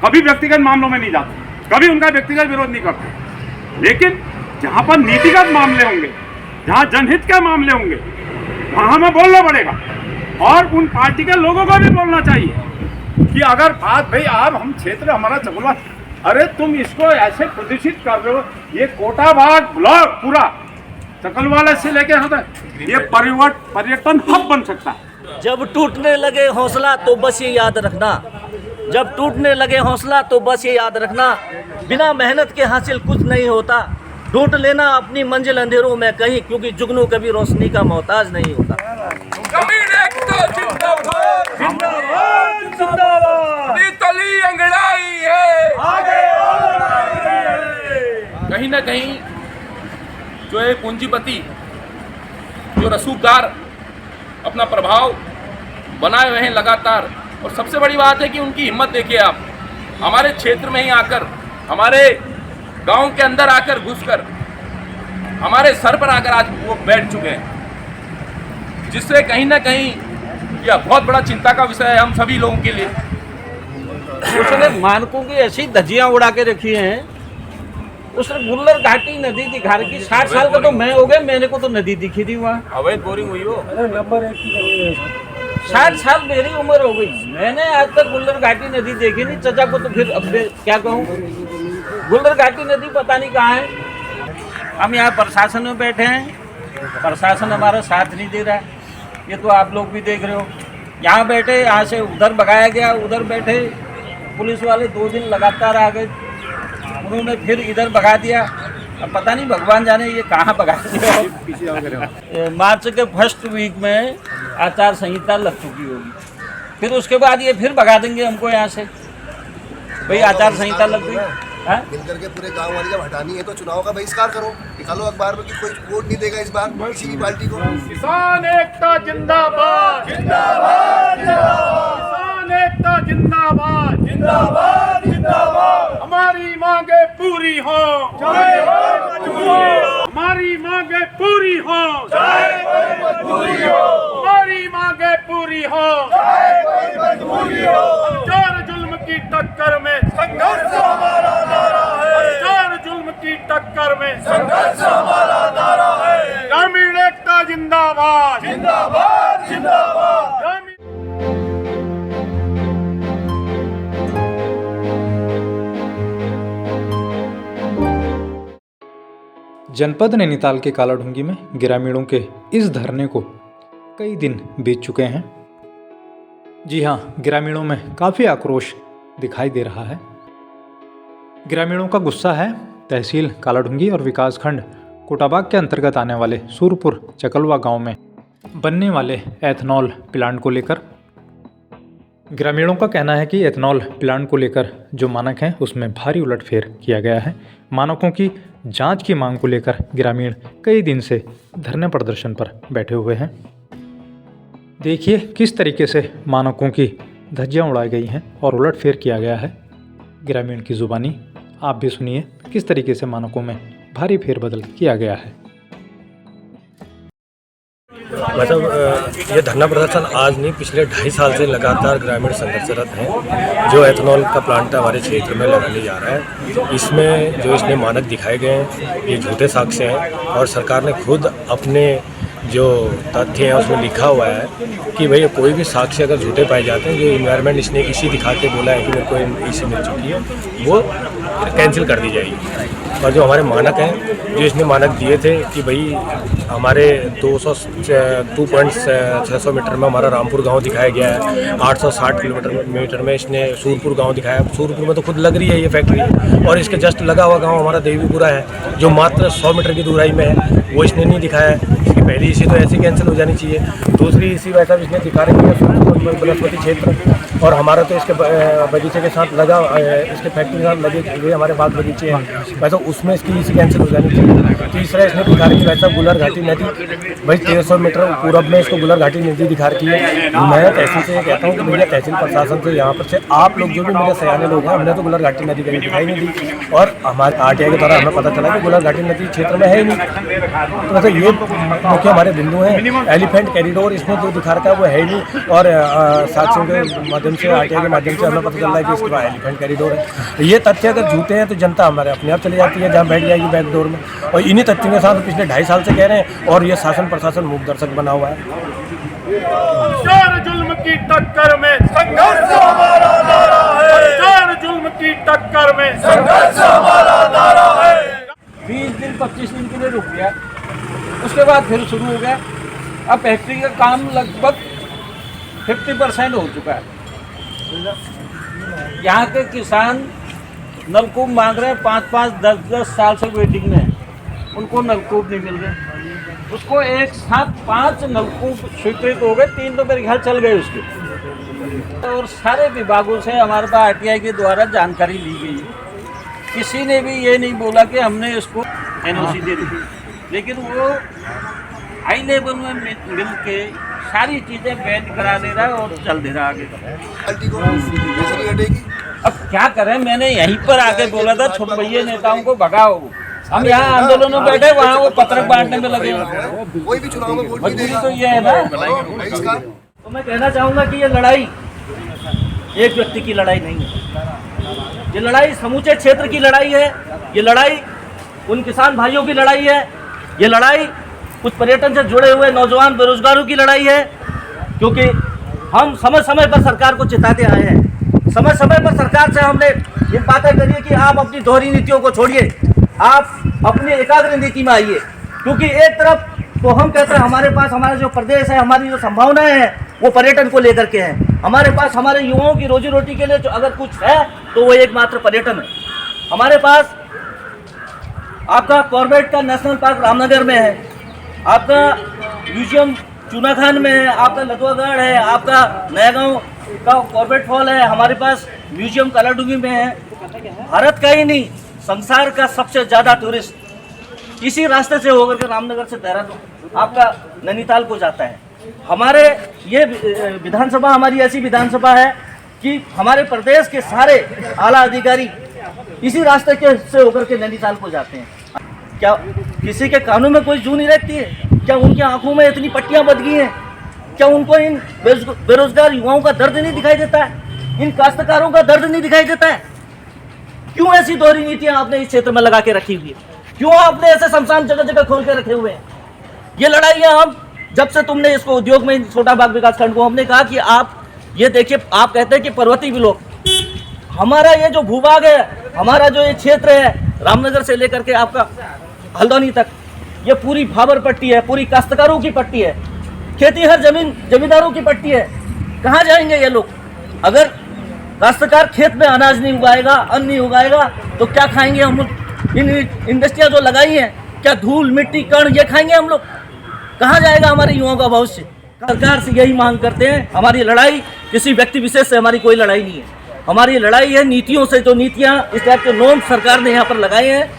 कभी व्यक्तिगत मामलों में नहीं जाते, कभी उनका व्यक्तिगत विरोध नहीं करते। लेकिन जहाँ पर नीतिगत मामले होंगे, जहाँ जनहित के मामले होंगे, वहाँ हमें बोलना पड़ेगा। और उन पार्टी के लोगों को भी बोलना चाहिए कि अगर बात भाई आप हम क्षेत्र हमारा चकुलवा, अरे तुम इसको ऐसे प्रदूषित कर रहे हो, ये कोटाबाग ब्लॉक पूरा चकलवाला से लेके यहाँ तक ये पर्यटन हब बन सकता है। जब टूटने लगे हौसला तो बस ये याद रखना, जब टूटने लगे हौसला तो बस ये याद रखना, बिना मेहनत के हासिल कुछ नहीं होता। ढूंढ लेना अपनी मंजिल अंधेरों में कहीं, क्योंकि जुगनू कभी रोशनी का मोहताज नहीं होता। कहीं ना कहीं जो है पूंजीपति, जो रसूखदार अपना प्रभाव बनाए हुए हैं लगातार। और सबसे बड़ी बात है कि उनकी हिम्मत देखिए आप, हमारे क्षेत्र में ही आकर, हमारे गांव के अंदर आकर घुसकर हमारे सर पर आकर आज वो बैठ चुके हैं, जिससे कहीं ना कहीं यह बहुत बड़ा चिंता का विषय है हम सभी लोगों के लिए। उसने मानकों की ऐसी धज्जियां उड़ा के रखी हैं। उसने गुल्लर घाटी नदी दिखा रखी। 60 साल का तो मैं हो गया, मैंने को तो नदी दिखी थी वहाँ। अवैध बोरिंग हुई हो। 60 साल मेरी उम्र हो गई, मैंने आज तक गुल्लर घाटी नदी देखी नहीं। चचा को तो फिर अब क्या कहूँ, गुल्लर घाटी नदी पता नहीं कहाँ है। हम यहाँ प्रशासन में बैठे हैं, प्रशासन हमारा साथ नहीं दे रहा है। ये तो आप लोग भी देख रहे हो। यहाँ बैठे, यहाँ से उधर भगाया गया, उधर बैठे पुलिस वाले 2 दिन लगातार आ गए, उन्होंने फिर इधर भगा दिया। अब पता नहीं भगवान जाने ये कहाँ भगा दिया। मार्च के फर्स्ट वीक में आचार संहिता लग चुकी होगी, फिर उसके बाद ये फिर भगा देंगे हमको यहाँ से। भाई आचार संहिता लग गई, मिलकर के पूरे गांव वाली जब हटानी है तो चुनाव का बहिष्कार करो, निकालो अखबार में कि कोई वोट नहीं देगा इस बार किसी भी पार्टी को। किसान एकता जिंदाबाद, जिंदाबाद, किसान एकता जिंदाबाद, जिंदाबाद, जिंदाबाद। हमारी मांगे पूरी हो, चाहे हमारी मांगे पूरी हो, चाहे मजबूरी हो, हमारी मांगे पूरी हो, चाहे मजबूरी हो। जोर जुल्म की टक्कर में संघर्ष हमारा नारा है, जोर जुल्म की टक्कर में संघर्ष हमारा नारा है। ग्रामीण एकता जिंदाबाद, जिंदाबाद, जिंदाबाद। जनपद नैनीताल के कालाढूंगी में ग्रामीणों के इस धरने को कई दिन बीत चुके हैं। जी हाँ, ग्रामीणों में काफ़ी आक्रोश दिखाई दे रहा है। ग्रामीणों का गुस्सा है तहसील कालाढूंगी और विकासखंड कोटाबाग के अंतर्गत आने वाले सूरपुर चकलवा गांव में बनने वाले एथनॉल प्लांट को लेकर। ग्रामीणों का कहना है कि एथनॉल प्लांट को लेकर जो मानक हैं उसमें भारी उलटफेर किया गया है। मानकों की जांच की मांग को लेकर ग्रामीण कई दिन से धरने प्रदर्शन पर बैठे हुए हैं। देखिए किस तरीके से मानकों की धज्जियां उड़ाई गई हैं और उलटफेर किया गया है ग्रामीण की ज़ुबानी। आप भी सुनिए किस तरीके से मानकों में भारी फेरबदल किया गया है। मतलब ये धरना प्रदर्शन आज नहीं, पिछले 2.5 साल से लगातार ग्रामीण संघर्षरत हैं। जो एथनॉल का प्लांट हमारे क्षेत्र में लगाने जा रहा है, इसमें जो इसने मानक दिखाए गए हैं ये झूठे साक्ष्य हैं। और सरकार ने खुद अपने जो तथ्य हैं उसमें लिखा हुआ है कि भाई कोई भी साक्ष्य अगर झूठे पाए जाते हैं, जो इन्वायरमेंट इसने इसी दिखा के बोला है कि मेरे को इसी मिल चुकी है, वो कैंसिल कर दी जाएगी। और जो हमारे मानक हैं, जो इसने मानक दिए थे कि भाई हमारे 2.600 मीटर में हमारा रामपुर गांव दिखाया गया है, 860 मीटर में इसने सूरपुर गांव दिखाया है। सूरपुर में तो खुद लग रही है ये फैक्ट्री, और इसके जस्ट लगा हुआ गांव हमारा देवीपुरा है, जो मात्र 100 मीटर की दूराई में है, वो इसने नहीं दिखाया है। इसकी पहली इसी तो ऐसी कैंसिल हो जानी चाहिए। दूसरी इसी वैसा इसने दिखा रही है सूरपुर बनस्पति क्षेत्र, और हमारा तो इसके बगीचे के साथ लगा, इसके फैक्ट्री के साथ लगे हुए हमारे बाग बगीचे हैं, वैसा उसमें इसकी इसी कैंसिल हो जानी चाहिए। तीसरा इसने दिखा रही है वैसा गुलर घाटी नदी, भाई 1300 मीटर पूरब में इसको गुलर घाटी नदी दिखा रखी है। मैं तहसील से कहता हूँ कि भैया तहसील प्रशासन से यहाँ पर से आप लोग जो भी मेरे सयाने लोग हैं, हमने तो गुलर घाटी नदी कभी दिखाई नहीं दी, और हमारे RTI के द्वारा हमें पता चला कि गुलर घाटी नदी क्षेत्र में है ही नहीं। तो वैसे ये मुख्य हमारे बिंदु हैं। एलिफेंट कॉरिडोर इसने जो दिखा रखा है वो है ही नहीं, और साक्ष्यों के माध्यम माध्यम से, आरटीआई के माध्यम से हमें पता चल रहा है कि इसके बाद एलिफेंट कॉरिडोर है। ये तथ्य अगर झूठे हैं तो जनता हमारे अपने आप चली जाती है जहाँ बैठ जाएगी बैक डोर में, और इन्हीं तथ्यों के साथ पिछले 2.5 साल से कह रहे हैं, और ये शासन प्रशासन मूक दर्शक बना हुआ है। जोर जुल्म की टक्कर में संघर्ष हमारा नारा है, जोर जुल्म की टक्कर में संघर्ष हमारा नारा है। 20 दिन 25 दिन के लिए रुक गया, उसके बाद फिर शुरू हो गया। अब फैक्ट्री का काम लगभग 50% हो चुका है। यहाँ के किसान नलकूप मांग रहे हैं, 5-5, 10-10 साल से वेटिंग में है, उनको नलकूप नहीं मिल रहे। उसको एक साथ 5 नलकूप स्वीकृत हो गए, 3 तो मेरे ख्याल चल गए उसके। और सारे विभागों से हमारे पास आरटीआई के द्वारा जानकारी ली गई है, किसी ने भी ये नहीं बोला कि हमने इसको एनओसी दे दी, लेकिन वो हाई लेवल में मिल के सारी चीज़ें बैन करा दे रहा है और चल दे रहा है आगे। क्वालिटी को कैसे नहीं हटेगी? अब क्या करें, मैंने यहीं पर आके बोला था छुटभैये नेताओं को भगाओ। हम यहाँ आंदोलन में बैठे, वहाँ वो पत्रक बांटने में लगे। कोई भी चुनाव में वोट नहीं मजबूरी देगा तो ये है ना। बहिष्कार। तो मैं कहना चाहूँगा कि ये लड़ाई एक व्यक्ति की लड़ाई नहीं है, ये लड़ाई समूचे क्षेत्र की लड़ाई है, ये लड़ाई उन किसान भाइयों की लड़ाई है, ये लड़ाई कुछ पर्यटन से जुड़े हुए नौजवान बेरोजगारों की लड़ाई है। क्योंकि हम समय समय पर सरकार को चिताते आए हैं, समय समय पर सरकार से हमने ये बातें करी है कि आप अपनी दोहरी नीतियों को छोड़िए, आप अपनी एकाग्र नीति में आइए। क्योंकि एक तरफ तो हम कहते हैं हमारे पास हमारा जो प्रदेश है, हमारी जो संभावनाएं हैं वो पर्यटन को लेकर के हैं, हमारे पास हमारे युवाओं की रोजी रोटी के लिए जो अगर कुछ है तो वो एकमात्र पर्यटन है। हमारे पास आपका कॉर्बेट का नेशनल पार्क रामनगर में है, आपका म्यूजियम चूनाखान में है, आपका लतवागढ़ है, आपका नया गांव का कॉर्बेट फॉल है, हमारे पास म्यूजियम कालाडूंगी में है। भारत का ही नहीं, संसार का सबसे ज़्यादा टूरिस्ट इसी रास्ते से होकर के रामनगर से देहरादून आपका नैनीताल को जाता है। हमारे ये विधानसभा हमारी ऐसी विधानसभा है कि हमारे प्रदेश के सारे आला अधिकारी इसी रास्ते के से होकर के नैनीताल को जाते हैं। क्या किसी के कानों में कोई जू नहीं रहती है? क्या उनकी आंखों में इतनी पट्टियां बंध गई हैं? क्या उनको इन बेरोजगार युवाओं का दर्द नहीं दिखाई देता है? इन काश्तकारों का दर्द नहीं दिखाई देता है? क्यों ऐसी दोहरी नीतियां आपने इस क्षेत्र में लगा के रखी हुई है? क्यों आपने ऐसे शमशान जगह जगह खोल के रखे हुए हैं? ये लड़ाइयाँ हम जब से तुमने इसको उद्योग में छोटा बाग विकास खंड को हमने कहा कि आप ये देखिए, आप कहते हैं कि पर्वतीय ब्लॉक, हमारा ये जो भूभाग है, हमारा जो ये क्षेत्र है रामनगर से लेकर के आपका हल्द्वानी तक, ये पूरी भाबर पट्टी है, पूरी काश्तकारों की पट्टी है, खेती हर जमींदारों की पट्टी है। कहाँ जाएंगे ये लोग? अगर काश्तकार खेत में अनाज नहीं उगाएगा, अन्न नहीं उगाएगा तो क्या खाएंगे हम लोग? इन इंडस्ट्रियाँ जो लगाई हैं, क्या धूल मिट्टी कण ये खाएंगे हम लोग? कहाँ जाएगा हमारे युवाओं का भविष्य? सरकार से यही मांग करते हैं। हमारी लड़ाई किसी व्यक्ति विशेष से हमारी कोई लड़ाई नहीं है, हमारी लड़ाई है नीतियों से। जो नीतियाँ इस टाइप के नॉर्म सरकार ने यहाँ पर लगाए हैं,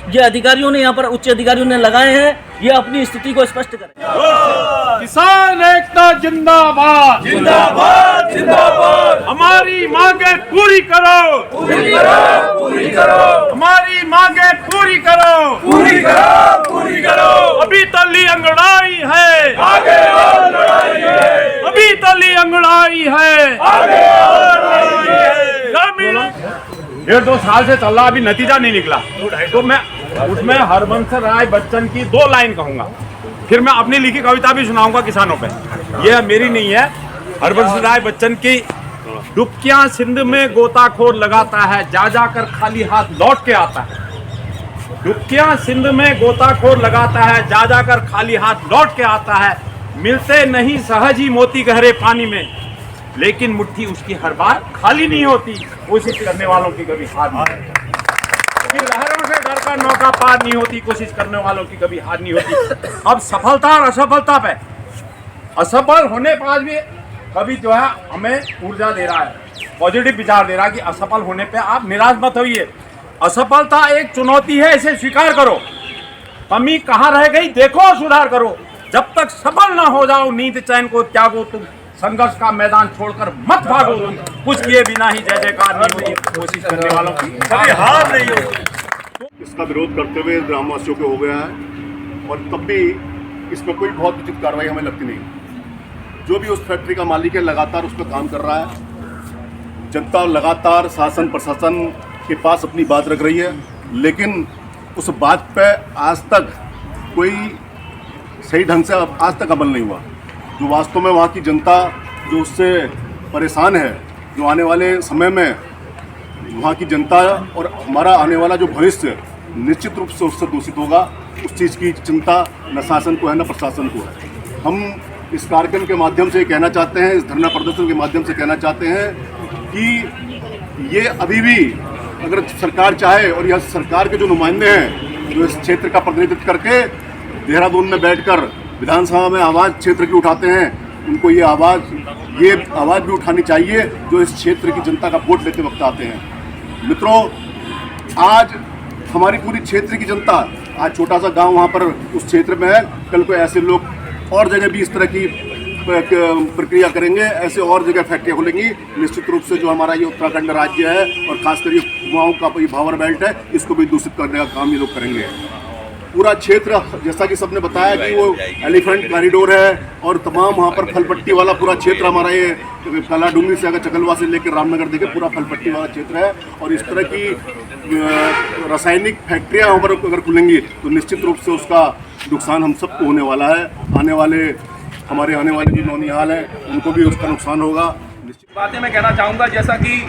ये अधिकारियों ने यहाँ पर उच्च अधिकारियों ने लगाए हैं, ये अपनी स्थिति को स्पष्ट करें। किसान एकता जिंदाबाद, जिंदाबाद, जिंदाबाद। हमारी मांगे पूरी करो, पूरी करो, पूरी करो। हमारी मांगे पूरी करो, पूरी करो, पूरी करो। अभी तली अंगड़ाई है, आगे और लड़ाई है। अभी तली अंगड़ाई है, आगे और लड़ाई है। ग्रामीण 1.5-2 साल से चल रहा, अभी नतीजा नहीं निकला। तो मैं उसमें हरबंस राय बच्चन की 2 लाइन कहूंगा, फिर मैं अपनी लिखी कविता भी सुनाऊंगा किसानों पे। ये मेरी नहीं है, हरबंस राय बच्चन की। डुबकियां सिंध में गोताखोर लगाता है, जा जाकर खाली हाथ लौट के आता है। डुबकियां सिंध में गोताखोर लगाता है, जा जाकर खाली हाथ लौट के आता है। मिलते नहीं सहज ही मोती गहरे पानी में, लेकिन मुट्ठी उसकी हर बार खाली नहीं होती। कोशिश करने वालों की कभी हार नहीं होती, लहरों से डर कर नौका पार नहीं होती। कोशिश करने वालों की कभी हार नहीं होती। अब सफलता और असफलता पे, असफल होने पर भी कभी जो है हमें ऊर्जा दे रहा है, पॉजिटिव विचार दे रहा है कि असफल होने पे आप निराश मत होइए। असफलता एक चुनौती है, इसे स्वीकार करो। कमी कहाँ रह गई देखो, सुधार करो। जब तक सफल ना हो जाओ नींद चैन को त्यागो, तुम संघर्ष का मैदान छोड़कर मत भागो। तुम कुछ किए बिना ही जय जयकार नहीं होती। कोशिश करने वालों की कभी हार नहीं होती। इसका विरोध करते हुए ग्रामवासियों को हो गया है, और तब भी इसमें कोई बहुत उचित कार्रवाई हमें लगती नहीं। जो भी उस फैक्ट्री का मालिक है लगातार उस पर काम कर रहा है, जनता लगातार शासन प्रशासन के पास अपनी बात रख रही है, लेकिन उस बात पे आज तक कोई सही ढंग से आज तक अमल नहीं हुआ। जो वास्तव में वहाँ की जनता जो उससे परेशान है, जो आने वाले समय में वहाँ की जनता और हमारा आने वाला जो भविष्य निश्चित रूप से उससे दूषित होगा, उस चीज़ की चिंता न शासन को है न प्रशासन को है। हम इस कार्यक्रम के माध्यम से कहना चाहते हैं, इस धरना प्रदर्शन के माध्यम से कहना चाहते हैं कि ये अभी भी अगर सरकार चाहे और यह सरकार के जो नुमाइंदे हैं जो इस क्षेत्र का प्रतिनिधित्व करके देहरादून में बैठकर विधानसभा में आवाज़ क्षेत्र की उठाते हैं, उनको ये आवाज़ भी उठानी चाहिए जो इस क्षेत्र की जनता का वोट लेते वक्त आते हैं। मित्रों, आज हमारी पूरी क्षेत्र की जनता, आज छोटा सा गांव वहाँ पर उस क्षेत्र में है, कल को ऐसे लोग और जगह भी इस तरह की प्रक्रिया करेंगे, ऐसे और जगह फैक्ट्रियाँ खुलेंगी। निश्चित रूप से जो हमारा ये उत्तराखंड राज्य है और खासकर ये कुमाऊँ का ये भावर बेल्ट है, इसको भी दूषित करने का काम ये लोग करेंगे। पूरा क्षेत्र जैसा कि सबने बताया कि वो एलिफेंट कॉरिडोर है और तमाम वहाँ पर फलपट्टी वाला पूरा क्षेत्र हमारा ये काला डूंगरी से अगर चकलवा से लेकर रामनगर देखे पूरा फलपट्टी वाला क्षेत्र है। और इस तरह की रासायनिक फैक्ट्रियाँ वहाँ पर अगर खुलेंगी तो निश्चित रूप से उसका नुकसान हम सबको होने वाला है। आने वाले जो नौनिहाल हैं उनको भी उसका नुकसान होगा। निश्चित बातें मैं कहना चाहूँगा, जैसा कि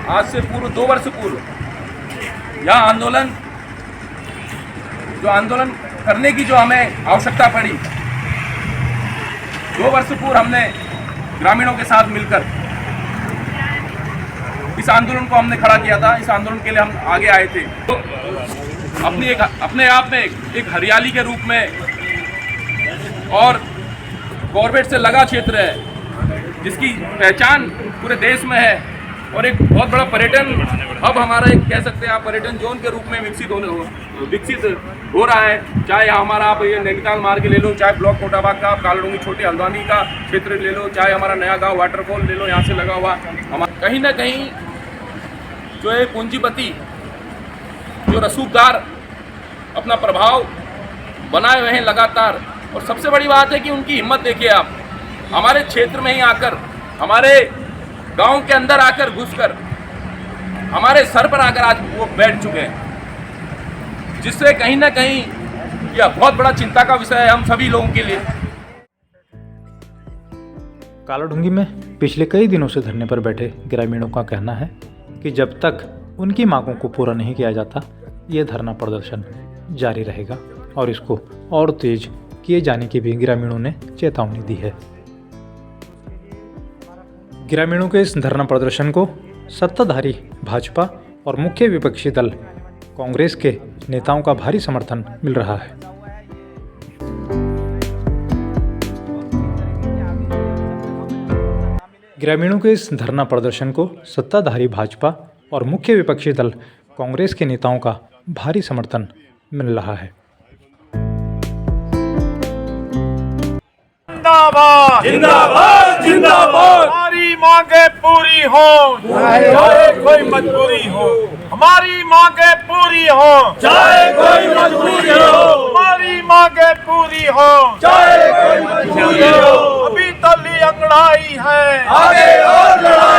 आज से पूर्व 2 वर्ष पूर्व यह आंदोलन करने की जो हमें आवश्यकता पड़ी, 2 वर्ष पूर्व हमने ग्रामीणों के साथ मिलकर इस आंदोलन को हमने खड़ा किया था। इस आंदोलन के लिए हम आगे आए थे। तो अपने आप में एक हरियाली के रूप में और कॉर्बेट से लगा क्षेत्र है जिसकी पहचान पूरे देश में है और एक बहुत बड़ा पर्यटन हब हमारा, एक कह सकते हैं आप पर्यटन जोन के रूप में विकसित हो रहा है। चाहे हमारा आप ये नैनीताल मार्ग ले लो, चाहे ब्लॉक कोटाबाग का, आप कालाडूंगी छोटे हल्द्वानी का क्षेत्र ले लो, चाहे हमारा नया गांव वाटरफॉल ले लो, यहाँ से लगा हुआ हमारा कहीं ना कहीं जो है पूंजीपति, जो रसूखदार अपना प्रभाव बनाए हुए हैं लगातार। और सबसे बड़ी बात है कि उनकी हिम्मत देखिए आप, हमारे क्षेत्र में ही आकर, हमारे गांव के अंदर आकर घुसकर हमारे सर पर आकर आज वो बैठ चुके हैं, जिससे कहीं ना कहीं यह बहुत बड़ा चिंता का विषय है हम सभी लोगों के लिए। कालाढूंगी में पिछले कई दिनों से धरने पर बैठे ग्रामीणों का कहना है कि जब तक उनकी मांगों को पूरा नहीं किया जाता, ये धरना प्रदर्शन जारी रहेगा और इसको और तेज किए जाने की भी ग्रामीणों ने चेतावनी दी है। ग्रामीणों के इस धरना प्रदर्शन को सत्ताधारी भाजपा और मुख्य विपक्षी दल कांग्रेस के नेताओं का भारी समर्थन मिल रहा है। ग्रामीणों के इस धरना प्रदर्शन को सत्ताधारी भाजपा और मुख्य विपक्षी दल कांग्रेस के नेताओं का भारी समर्थन मिल रहा है। जिंदाबाद जिंदाबाद जिंदाबाद, हमारी मांगे पूरी हो चाहे कोई मजबूरी हो, हमारी मांगे पूरी हो चाहे कोई मजबूरी हो, हमारी मांगे पूरी हो चाहे कोई मजबूरी हो। अभी तो ली अंगड़ाई है, आगे और लड़ाई